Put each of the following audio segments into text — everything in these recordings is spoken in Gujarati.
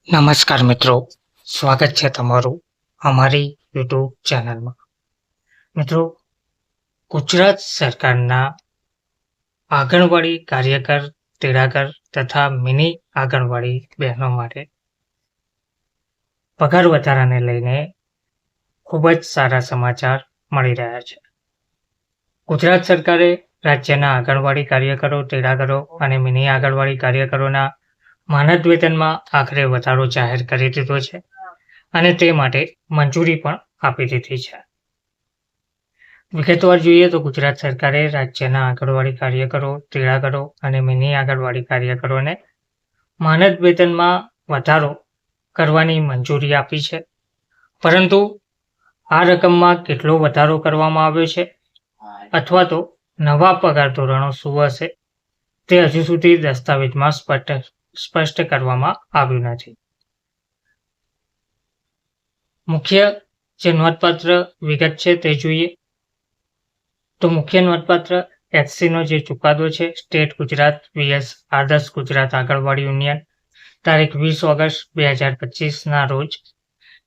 નમસ્કાર મિત્રો, સ્વાગત છે તમારું અમારી યુટ્યુબ ચેનલમાં. મિત્રો, ગુજરાત સરકારના આંગણવાડી કાર્યકર, તેડાગર તથા મિની આંગણવાડી બહેનો માટે પગાર વધારાને લઈને ખૂબ જ સારા સમાચાર મળી રહ્યા છે. ગુજરાત સરકારે રાજ્યના આંગણવાડી કાર્યકરો, તેડાગરો અને મિની આંગણવાડી કાર્યકરોના માનદ વેતનમાં આખરે વધારો જાહેર કરી દીધો છે અને તે માટે મંજૂરી પણ આપી દીધી છે. વિગતવાર જોઈએ તો ગુજરાત સરકારે રાજ્યના આંગણવાડી કાર્યકરો, તેડાગરો અને મિની આંગણવાડી કાર્યકરોને માનદ વેતનમાં વધારો કરવાની મંજૂરી આપી છે, પરંતુ આ રકમમાં કેટલો વધારો કરવામાં આવ્યો છે અથવા તો નવા પગાર ધોરણો શું હશે તે હજુ સુધી દસ્તાવેજમાં સ્પષ્ટ કરવામાં આવ્યું નથી. મુખ્ય જે નોંધપાત્ર વિગત છે તે જોઈએ તો મુખ્ય નોંધપાત્ર એસસીનો જે ચુકાદો છે, સ્ટેટ ગુજરાત vs આદર્શ ગુજરાત આંગણવાડી યુનિયન, તારીખ 20 ઓગસ્ટ 2025ના રોજ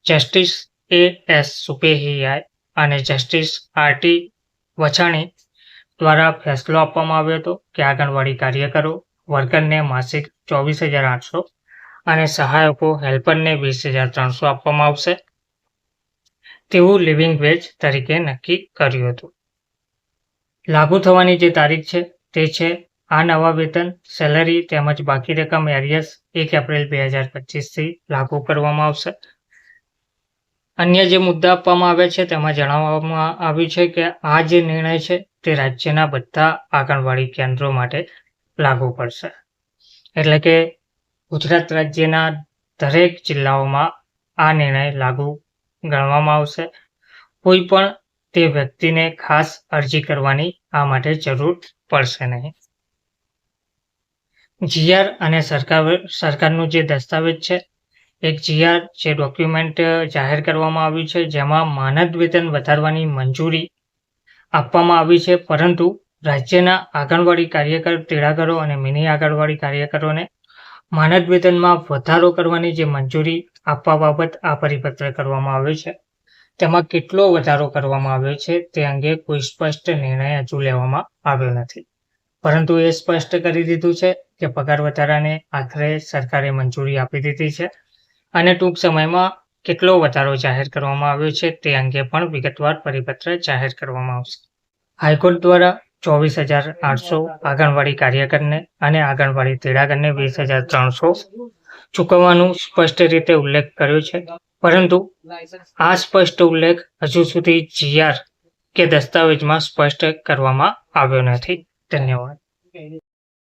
જસ્ટિસ A.S. સુપેહિયાય અને જસ્ટિસ R.T. વછાણી દ્વારા ફેસલો આપવામાં આવ્યો હતો કે આંગણવાડી કાર્યકરો, વર્કરને માસિક 24,800 અને સહાયકો હેલ્પરને 20,300 આપવામાં આવશે તેવું લિવિંગ વેજ તરીકે નક્કી કર્યું હતું. લાગુ થવાની જે તારીખ છે તે છે આ નવા વેતન, સેલરી તેમજ બાકી રકમ એરિયસ 1 એપ્રિલ 2025થી લાગુ કરવામાં આવશે. અન્ય જે મુદ્દા આપવામાં આવ્યા છે તેમાં જણાવવામાં આવ્યું છે કે આ જે નિર્ણય છે તે રાજ્યના બધા આંગણવાડી કેન્દ્રો માટે લાગુ પડશે. એટલે કે ગુજરાત રાજ્યના દરેક જિલ્લાઓમાં આ નિર્ણય લાગુ ગણવામાં આવશે. કોઈ પણ તે વ્યક્તિને ખાસ અરજી કરવાની આ માટે જરૂર પડશે નહીં. જીઆર અને સરકારનું જે દસ્તાવેજ છે, એક જીઆર જે ડોક્યુમેન્ટ જાહેર કરવામાં આવ્યું છે જેમાં માનદ વેતન વધારવાની મંજૂરી આપવામાં આવી છે, પરંતુ રાજ્યના આંગણવાડી કાર્યકર, તેડાગરો અને મિની આંગણવાડી કાર્યકરોને માનદ વેતનમાં વધારો કરવાની જે મંજૂરી આપવા બાબત આ પરિપત્ર કરવામાં આવ્યો છે, તેમાં કેટલો વધારો કરવામાં આવ્યો છે તે અંગે કોઈ સ્પષ્ટ નિર્ણય હજુ લેવામાં આવ્યો નથી, પરંતુ એ સ્પષ્ટ કરી દીધું છે કે પગાર વધારાને આખરે સરકારે મંજૂરી આપી દીધી છે અને ટૂંક સમયમાં કેટલો વધારો જાહેર કરવામાં આવ્યો છે તે અંગે પણ વિગતવાર પરિપત્ર જાહેર કરવામાં આવશે. હાઈકોર્ટ દ્વારા 24,800 આંગણવાડી કાર્યકરને અને આંગણવાડી તેડાગરને 20,300 ચૂકવવાનું સ્પષ્ટ રીતે ઉલ્લેખ કર્યો છે, પરંતુ આ સ્પષ્ટ ઉલ્લેખ હજુ સુધી જીઆર કે દસ્તાવેજમાં સ્પષ્ટ કરવામાં આવ્યો નથી. ધન્યવાદ.